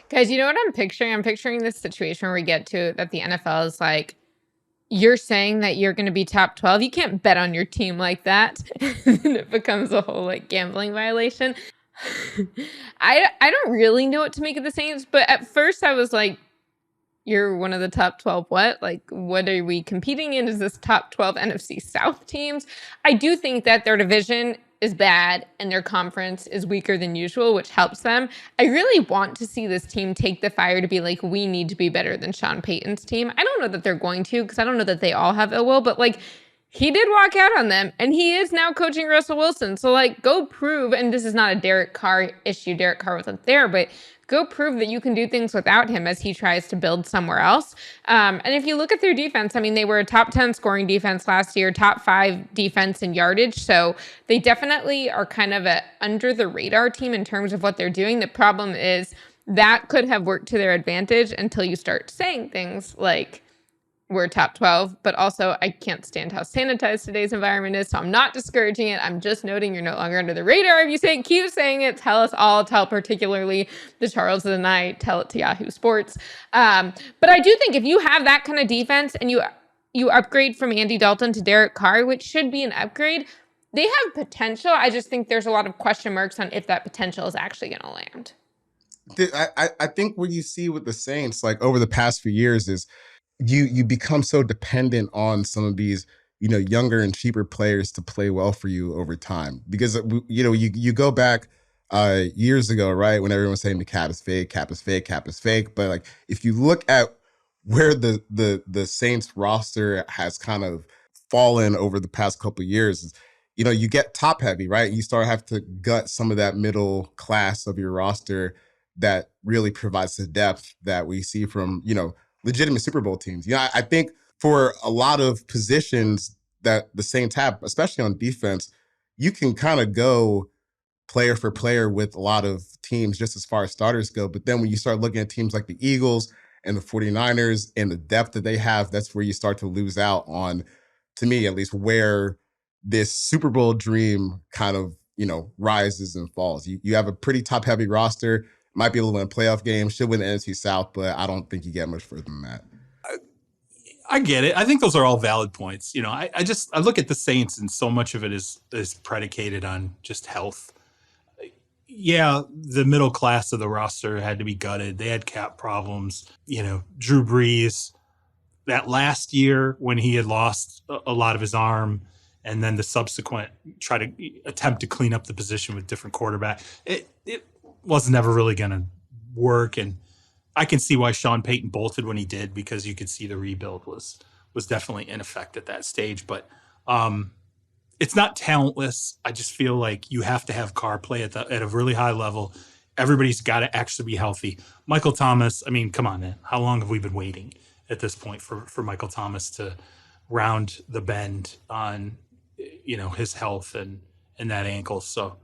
Guys, you know what I'm picturing? I'm picturing this situation where we get to that the NFL is you're saying that you're going to be top 12. You can't bet on your team like that. And it becomes a whole gambling violation. I don't really know what to make of the Saints, but at first I was you're one of the top 12 what? What are we competing in? Is this top 12 NFC South teams? I do think that their division is bad and their conference is weaker than usual, which helps them. I really want to see this team take the fire to be we need to be better than Sean Payton's team. I don't know that they're going to, because I don't know that they all have ill will, but he did walk out on them, and he is now coaching Russell Wilson. So go prove, and this is not a Derek Carr issue. Derek Carr wasn't there, but go prove that you can do things without him as he tries to build somewhere else. And if you look at their defense, they were a top 10 scoring defense last year, top 5 defense in yardage. So they definitely are kind of a under the radar team in terms of what they're doing. The problem is that could have worked to their advantage until you start saying things like, we're top 12, but also I can't stand how sanitized today's environment is, so I'm not discouraging it. I'm just noting you're no longer under the radar. If you keep saying it, tell us all, tell particularly the Charles and I, tell it to Yahoo Sports. But I do think if you have that kind of defense and you upgrade from Andy Dalton to Derek Carr, which should be an upgrade, they have potential. I just think there's a lot of question marks on if that potential is actually going to land. I think what you see with the Saints, over the past few years, is you become so dependent on some of these, younger and cheaper players to play well for you over time. Because, you go back years ago, right, when everyone was saying the cap is fake, cap is fake, cap is fake. But if you look at where the Saints roster has kind of fallen over the past couple of years is, you get top heavy, right? You start having to gut some of that middle class of your roster that really provides the depth that we see from, legitimate Super Bowl teams. I think for a lot of positions that the Saints have, especially on defense, you can kind of go player for player with a lot of teams just as far as starters go. But then when you start looking at teams like the Eagles and the 49ers and the depth that they have, that's where you start to lose out on, to me at least, where this Super Bowl dream kind of, rises and falls. You have a pretty top-heavy roster, might be able to win a playoff game, should win the NFC South, but I don't think you get much further than that. I get it. I think those are all valid points. I look at the Saints, and so much of it is predicated on just health. Yeah, the middle class of the roster had to be gutted. They had cap problems. Drew Brees, that last year when he had lost a lot of his arm, and then the subsequent attempt to clean up the position with different quarterback, it was never really going to work. And I can see why Sean Payton bolted when he did, because you could see the rebuild was definitely in effect at that stage. But it's not talentless. I just feel like you have to have car play at a really high level. Everybody's got to actually be healthy. Michael Thomas, I mean, come on, man. How long have we been waiting at this point for Michael Thomas to round the bend on, his health and that ankle? So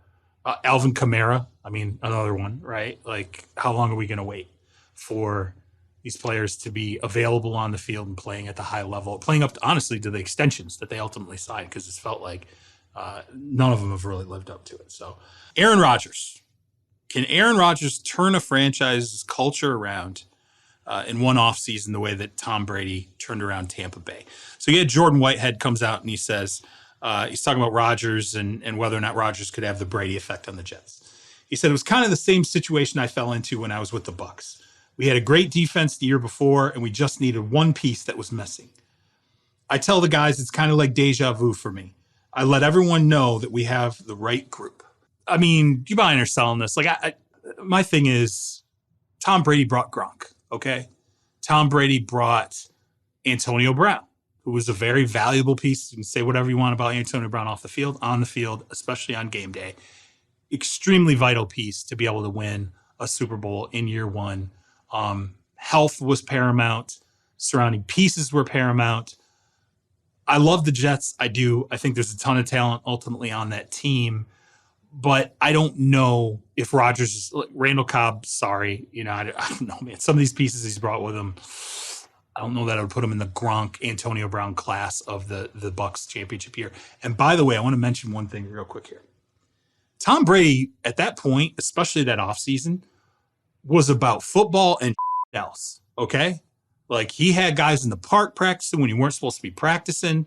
Alvin Kamara, I mean, another one, right? Like, how long are we going to wait for these players to be available on the field and playing at the high level, playing up, honestly, to the extensions that they ultimately signed, because it's felt like none of them have really lived up to it. So Aaron Rodgers. Can Aaron Rodgers turn a franchise's culture around in one offseason the way that Tom Brady turned around Tampa Bay? So you had Jordan Whitehead comes out and he says, he's talking about Rodgers and whether or not Rodgers could have the Brady effect on the Jets. He said, it was kind of the same situation I fell into when I was with the Bucs. We had a great defense the year before, and we just needed one piece that was missing. I tell the guys it's kind of like deja vu for me. I let everyone know that we have the right group. I mean, you buying or selling this? Like, my thing is, Tom Brady brought Gronk, okay? Tom Brady brought Antonio Brown, who was a very valuable piece. You can say whatever you want about Antonio Brown off the field, on the field, especially on game day. Extremely vital piece to be able to win a Super Bowl in year one. Health was paramount. Surrounding pieces were paramount. I love the Jets. I do. I think there's a ton of talent ultimately on that team. But I don't know if Rodgers is Randall Cobb. Sorry. I don't know, man. Some of these pieces he's brought with him, I don't know that I would put him in the Gronk, Antonio Brown class of the Bucs championship year. And by the way, I want to mention one thing real quick here. Tom Brady, at that point, especially that offseason, was about football and else, okay? Like, he had guys in the park practicing when you weren't supposed to be practicing.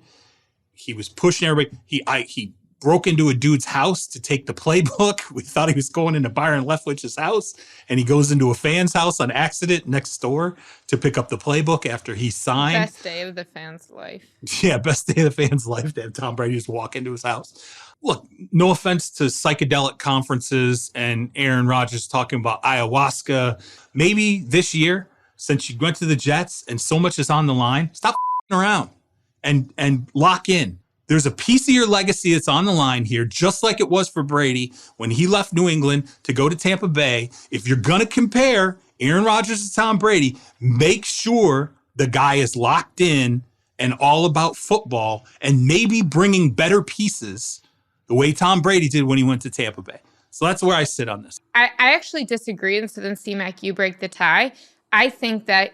He was pushing everybody. He broke into a dude's house to take the playbook. We thought he was going into Byron Leftwich's house, and he goes into a fan's house on accident next door to pick up the playbook after he signed. Best day of the fan's life. Yeah, best day of the fan's life to have Tom Brady just walk into his house. Look, no offense to psychedelic conferences and Aaron Rodgers talking about ayahuasca. Maybe this year, since you went to the Jets and so much is on the line, stop around and lock in. There's a piece of your legacy that's on the line here, just like it was for Brady when he left New England to go to Tampa Bay. If you're going to compare Aaron Rodgers to Tom Brady, make sure the guy is locked in and all about football and maybe bringing better pieces the way Tom Brady did when he went to Tampa Bay. So that's where I sit on this. I actually disagree. And so then, C-Mac, you break the tie. I think that,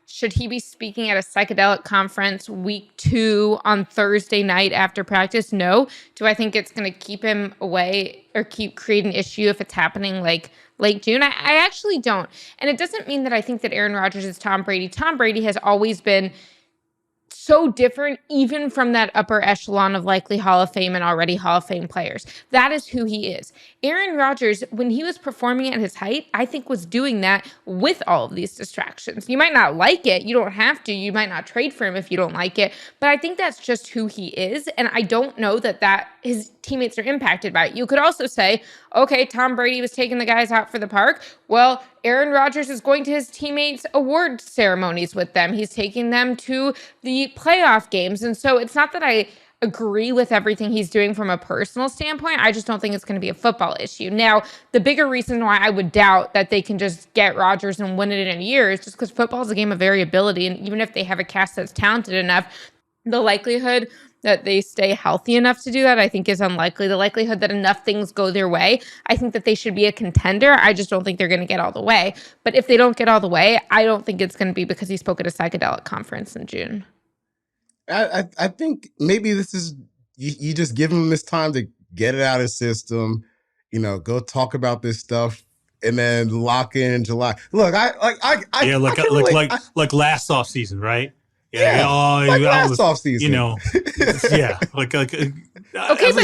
should he be speaking at a psychedelic conference week 2 on Thursday night after practice? No. Do I think it's going to keep him away or create an issue if it's happening like late June? I actually don't. And it doesn't mean that I think that Aaron Rodgers is Tom Brady. Tom Brady has always been so different, even from that upper echelon of likely Hall of Fame and already Hall of Fame players. That is who he is. Aaron Rodgers, when he was performing at his height, I think was doing that with all of these distractions. You might not like it. You don't have to. You might not trade for him if you don't like it. But I think that's just who he is. And I don't know that his teammates are impacted by it. You could also say, okay, Tom Brady was taking the guys out for the park. Well, Aaron Rodgers is going to his teammates' award ceremonies with them. He's taking them to the playoff games. And so it's not that I agree with everything he's doing from a personal standpoint. I just don't think it's going to be a football issue. Now, the bigger reason why I would doubt that they can just get Rodgers and win it in a year is just because football is a game of variability. And even if they have a cast that's talented enough, the likelihood that they stay healthy enough to do that, I think, is unlikely. The likelihood that enough things go their way, I think that they should be a contender. I just don't think they're going to get all the way. But if they don't get all the way, I don't think it's going to be because he spoke at a psychedelic conference in June. I think maybe this is, you just give him this time to get it out of his system, go talk about this stuff, and then lock in July. Look, like last offseason, right? Yeah, like last offseason. Okay, but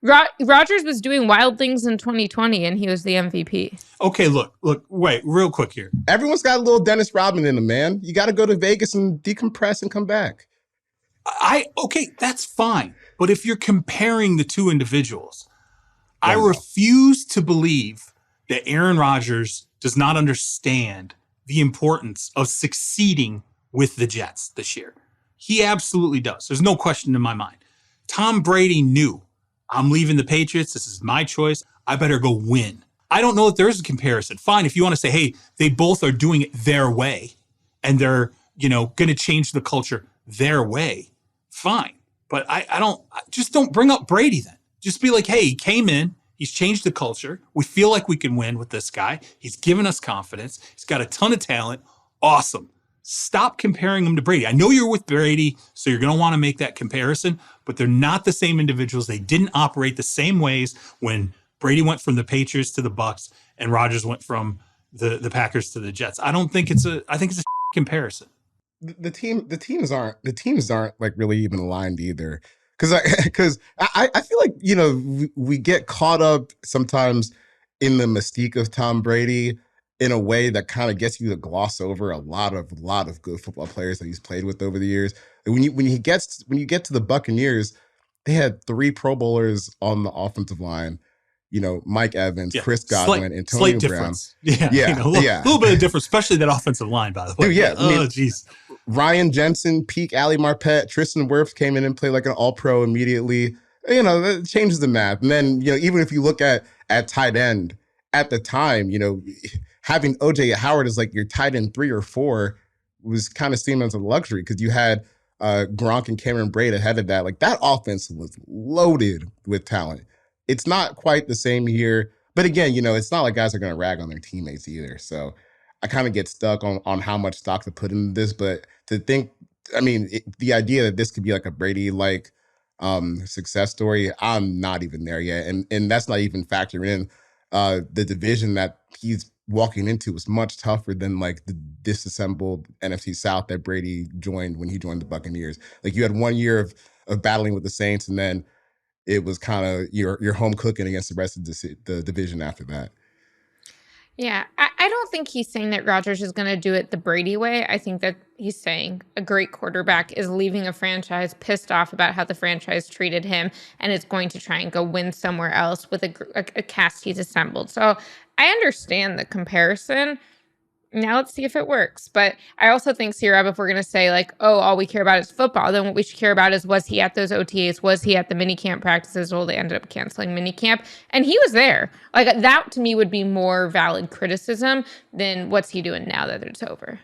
2020, Rodgers was doing wild things in 2020, and he was the MVP. Okay, look, wait, real quick here. Everyone's got a little Dennis Rodman in them, man. You got to go to Vegas and decompress and come back. Okay, that's fine. But if you're comparing the two individuals, I refuse to believe that Aaron Rodgers does not understand the importance of succeeding with the Jets this year. He absolutely does. There's no question in my mind. Tom Brady knew, I'm leaving the Patriots. This is my choice. I better go win. I don't know if there is a comparison. Fine, if you want to say, hey, they both are doing it their way and they're, going to change the culture their way, fine. But just don't bring up Brady then. Just be like, hey, he came in. He's changed the culture. We feel like we can win with this guy. He's given us confidence. He's got a ton of talent. Awesome. Stop comparing him to Brady. I know you're with Brady, so you're going to want to make that comparison, but they're not the same individuals. They didn't operate the same ways when Brady went from the Patriots to the Bucs and Rodgers went from the Packers to the Jets. I think it's a comparison. The teams aren't like really even aligned either. Because I feel like, we get caught up sometimes in the mystique of Tom Brady in a way that kind of gets you to gloss over a lot of good football players that he's played with over the years. When you get to the Buccaneers, they had 3 Pro Bowlers on the offensive line. Mike Evans, Chris Godwin, Antonio Brown. Yeah. A little bit of difference, especially that offensive line, by the way. Dude, yeah. Jeez. Ryan Jensen, peak Ali Marpet, Tristan Wirfs came in and played like an all-pro immediately. That changes the math. And then, even if you look at tight end, at the time, having O.J. Howard as like your tight end 3 or 4 was kind of seen as a luxury because you had Gronk and Cameron Braid ahead of that. Like that offense was loaded with talent. It's not quite the same here. But again, it's not like guys are going to rag on their teammates either. So I kind of get stuck on how much stock to put into this. But to think, the idea that this could be like a Brady-like success story, I'm not even there yet. And that's not even factoring in the division that he's walking into was much tougher than like the disassembled NFC South that Brady joined when he joined the Buccaneers. Like you had 1 year of battling with the Saints, and then it was kind of your home cooking against the rest of the division after that. Yeah, I don't think he's saying that Rodgers is going to do it the Brady way. I think that he's saying a great quarterback is leaving a franchise pissed off about how the franchise treated him and is going to try and go win somewhere else with a cast he's assembled. So I understand the comparison. Now let's see if it works. But I also think, Sierra, if we're going to say like, oh, all we care about is football, then what we should care about is, was he at those OTAs? Was he at the minicamp practices? Well, they ended up canceling minicamp. And he was there. Like that to me would be more valid criticism than what's he doing now that it's over.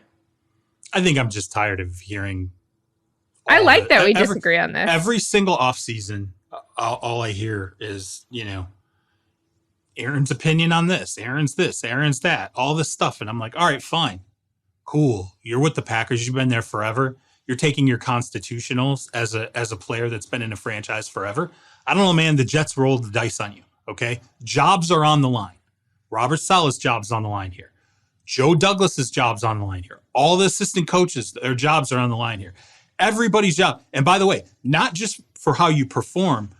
I think I'm just tired of hearing. I like that we disagree on this. Every single offseason, all I hear is, Aaron's opinion on this, Aaron's that, all this stuff. And I'm like, all right, fine. Cool. You're with the Packers. You've been there forever. You're taking your constitutionals as a player that's been in a franchise forever. I don't know, man. The Jets rolled the dice on you. Okay. Jobs are on the line. Robert Saleh's job's on the line here. Joe Douglas's job's on the line here. All the assistant coaches, their jobs are on the line here. Everybody's job. And by the way, not just for how you perform,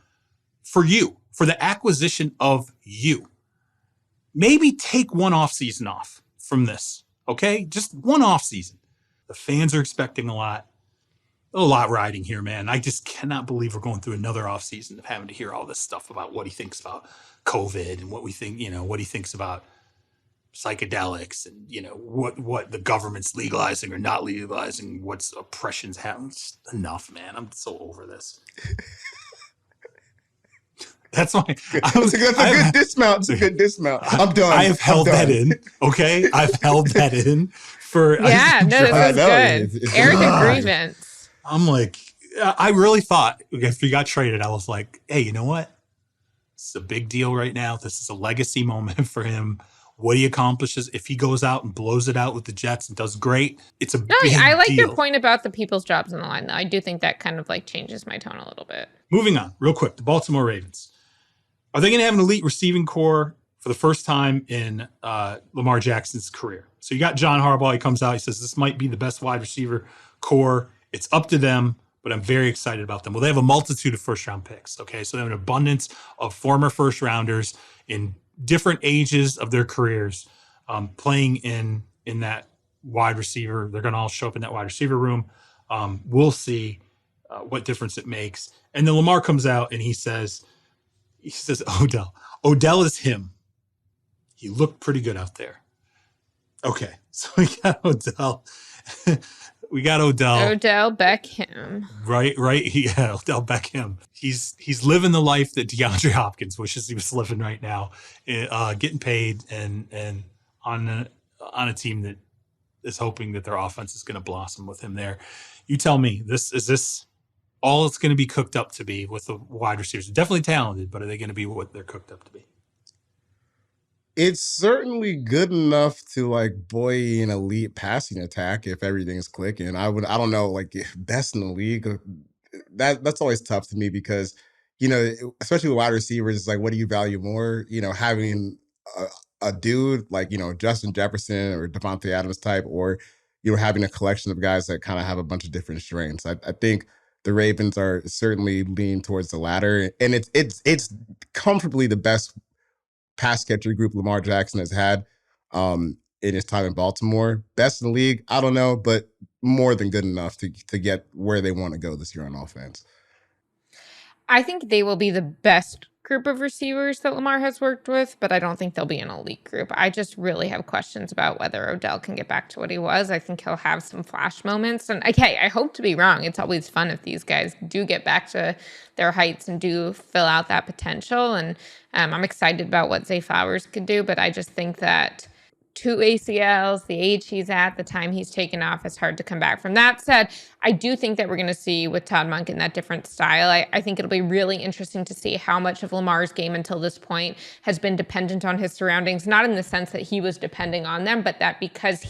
for you. For the acquisition of you. Maybe take one offseason off from this, okay? Just one offseason. The fans are expecting a lot riding here, man. I just cannot believe we're going through another offseason of having to hear all this stuff about what he thinks about COVID and what he thinks about psychedelics and, what the government's legalizing or not legalizing, what's oppressions happen. Enough, man. I'm so over this. That's my. That's a good dismount. It's a good dismount. I'm done. I have held that in. Okay, I've held that in for. Yeah, no, this is good. Arrogant grievance. I'm like, I really thought if he got traded, I was like, hey, you know what? It's a big deal right now. This is a legacy moment for him. What he accomplishes, if he goes out and blows it out with the Jets and does great, it's a big I like deal. your point about the people's jobs on the line, though. I do think that kind of like changes my tone a little bit. Moving on, real quick, the Baltimore Ravens. Are they going to have an elite receiving core for the first time in Lamar Jackson's career? So you got John Harbaugh. He comes out. He says, this might be the best wide receiver core. It's up to them, but I'm very excited about them. Well, they have a multitude of first-round picks, okay? So they have an abundance of former first-rounders in different ages of their careers playing in that wide receiver. They're going to all show up in that wide receiver room. We'll see what difference it makes. And then Lamar comes out and he says, Odell is him. He looked pretty good out there. Okay, so we got Odell. Odell Beckham. Right. Yeah, Odell Beckham. He's living the life that DeAndre Hopkins wishes he was living right now, getting paid and on a team that is hoping that their offense is going to blossom with him there. You tell me, is this all it's going to be cooked up to be with the wide receivers? Definitely talented, but are they going to be what they're cooked up to be? It's certainly good enough to like buoy an elite passing attack if everything's clicking. I don't know, like best in the league. That's always tough to me because, especially with wide receivers, it's like, what do you value more? Having a dude like, Justin Jefferson or Devontae Adams type, or, having a collection of guys that kind of have a bunch of different strengths. I think the Ravens are certainly leaning towards the latter, and it's comfortably the best pass catcher group Lamar Jackson has had in his time in Baltimore. Best in the league, I don't know, but more than good enough to get where they want to go this year on offense. I think they will be the best group of receivers that Lamar has worked with, but I don't think they'll be an elite group. I just really have questions about whether Odell can get back to what he was. I think he'll have some flash moments. And okay, I hope to be wrong. It's always fun if these guys do get back to their heights and do fill out that potential. And I'm excited about what Zay Flowers could do, but I just think that 2 ACLs, the age he's at, the time he's taken off, it's hard to come back from. That said, I do think that we're going to see with Todd Monken that different style. I think it'll be really interesting to see how much of Lamar's game until this point has been dependent on his surroundings, not in the sense that he was depending on them, but that because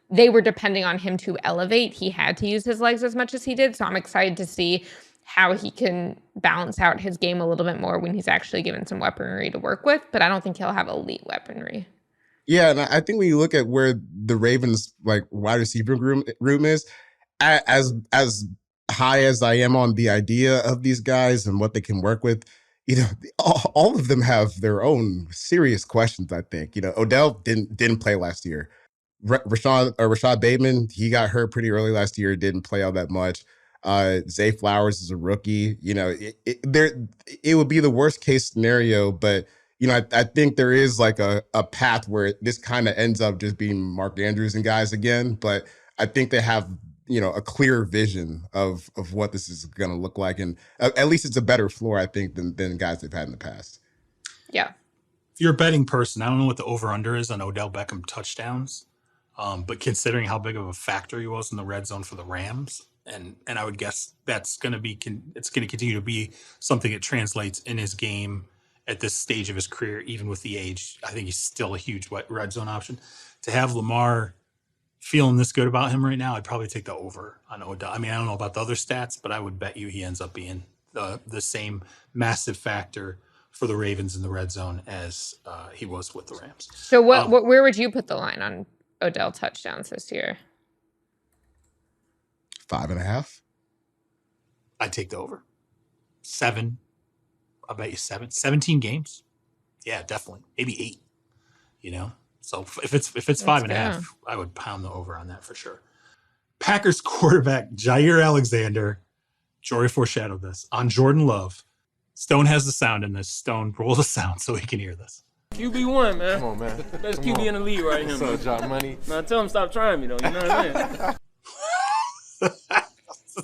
they were depending on him to elevate, he had to use his legs as much as he did. So I'm excited to see how he can balance out his game a little bit more when he's actually given some weaponry to work with, but I don't think he'll have elite weaponry. Yeah, and I think when you look at where the Ravens like wide receiver room is, as high as I am on the idea of these guys and what they can work with, all of them have their own serious questions. I think Odell didn't play last year. Rashad Bateman, he got hurt pretty early last year, didn't play all that much. Zay Flowers is a rookie. It would be the worst case scenario, but I think there is like a path where this kind of ends up just being Mark Andrews and guys again. But I think they have, a clear vision of what this is going to look like. And at least it's a better floor, I think, than guys they've had in the past. Yeah. If you're a betting person, I don't know what the over-under is on Odell Beckham touchdowns. But considering how big of a factor he was in the red zone for the Rams, and I would guess that's going to it's going to continue to be something that translates in his game at this stage of his career, even with the age. I think he's still a huge red zone option. To have Lamar feeling this good about him right now, I'd probably take the over on Odell. I mean, I don't know about the other stats, but I would bet you he ends up being the same massive factor for the Ravens in the red zone as he was with the Rams. So where would you put the line on Odell touchdowns this year? 5.5. I'd take the over. 7. I'll bet you 7. 17 games. Yeah, definitely. Maybe 8. So if it's 5.5, I would pound the over on that for sure. Packers quarterback Jair Alexander, Jori foreshadowed this, on Jordan Love. Stone has the sound in this. Stone, roll the sound so we can hear this. QB1, man. Come on, man. Best QB in the league right here, man. Job money. Now tell him stop trying me, though. You know what I'm saying?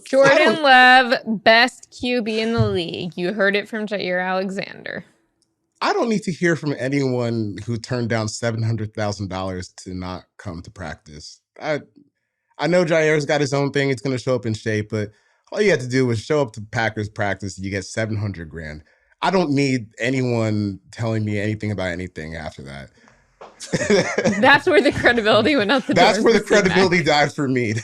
Jordan Love, best QB in the league. You heard it from Jair Alexander. I don't need to hear from anyone who turned down $700,000 to not come to practice. I know Jair's got his own thing. He's going to show up in shape, but all you have to do is show up to Packers practice and you get $700,000. I don't need anyone telling me anything about anything after that. That's where the credibility went out the door. That's where the credibility died for me.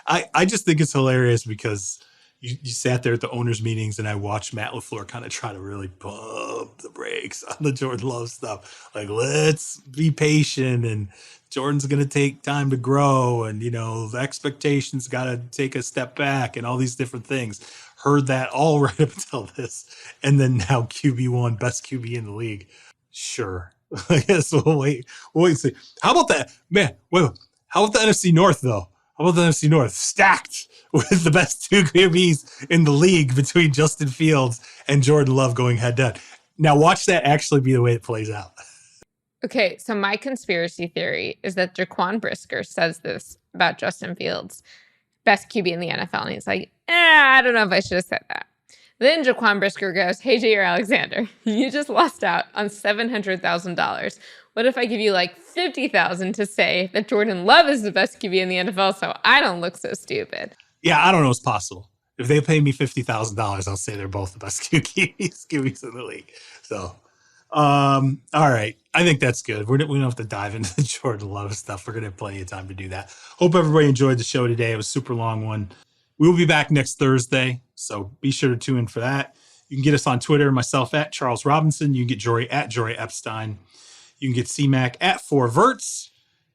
I just think it's hilarious because you sat there at the owners' meetings and I watched Matt LaFleur kind of try to really pump the brakes on the Jordan Love stuff. Like, let's be patient and Jordan's going to take time to grow and, the expectations got to take a step back and all these different things. Heard that all right up until this. And then now QB1, best QB in the league. Sure. I guess we'll wait and see. How about that? Man, wait. How about the NFC North, though? How about the NFC North? Stacked with the best two QBs in the league between Justin Fields and Jordan Love going head-to-head. Now watch that actually be the way it plays out. Okay, so my conspiracy theory is that Jaquan Brisker says this about Justin Fields, best QB in the NFL, and he's like, I don't know if I should have said that. Then Jaquan Brisker goes, hey, Jair Alexander, you just lost out on $700,000. What if I give you like $50,000 to say that Jordan Love is the best QB in the NFL so I don't look so stupid? Yeah, I don't know it's possible. If they pay me $50,000, I'll say they're both the best QBs in the league. So, all right. I think that's good. We don't have to dive into the Jordan Love stuff. We're going to have plenty of time to do that. Hope everybody enjoyed the show today. It was a super long one. We will be back next Thursday, so be sure to tune in for that. You can get us on Twitter, myself at Charles Robinson. You can get Jori at Jori Epstein. You can get CMAC at 4Verts.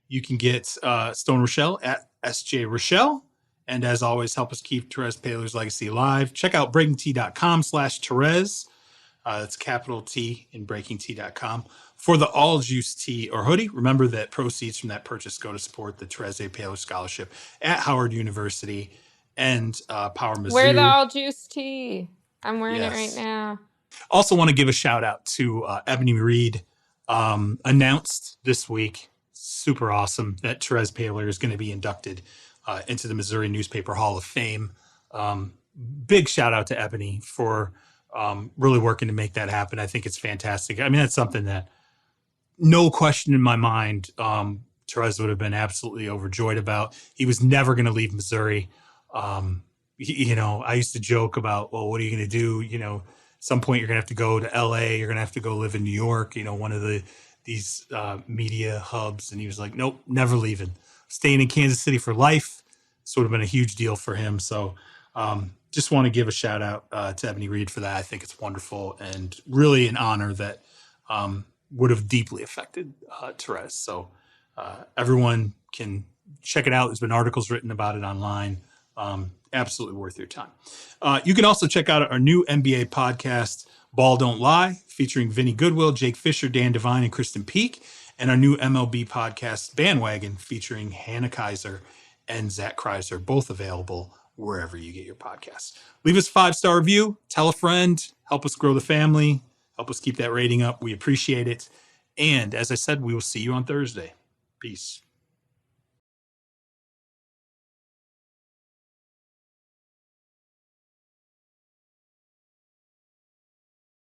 You can get Stone Rochelle at SJ Rochelle. And as always, help us keep Therese Paylor's legacy alive. Check out breakingtea.com/Therese. That's capital T in breakingtea.com. For the All Juice tee or hoodie, remember that proceeds from that purchase go to support the Therese Paylor Scholarship at Howard University and Power Mizzou. Wear the All Juice tee. I'm wearing it right now. Also want to give a shout out to Ebony Reed. Announced this week, super awesome, that Therese Paylor is going to be inducted into the Missouri Newspaper Hall of Fame. Big shout out to Ebony for really working to make that happen. I think it's fantastic. I mean, that's something that no question in my mind, Therese would have been absolutely overjoyed about. He was never going to leave Missouri. I used to joke about, well, what are you going to do? At some point you're going to have to go to LA. You're going to have to go live in New York, one of these media hubs. And he was like, nope, never leaving. Staying in Kansas City for life. This would have been a huge deal for him. So just want to give a shout out to Ebony Reed for that. I think it's wonderful and really an honor that would have deeply affected Therese. So everyone can check it out. There's been articles written about it online. Absolutely worth your time. You can also check out our new NBA podcast, Ball Don't Lie, featuring Vinny Goodwill, Jake Fisher, Dan Devine, and Kristen Peak, and our new MLB podcast, Bandwagon, featuring Hannah Kaiser and Zach Kreiser, both available wherever you get your podcasts. Leave us a 5-star review, tell a friend, help us grow the family, help us keep that rating up. We appreciate it. And as I said, we will see you on Thursday. Peace.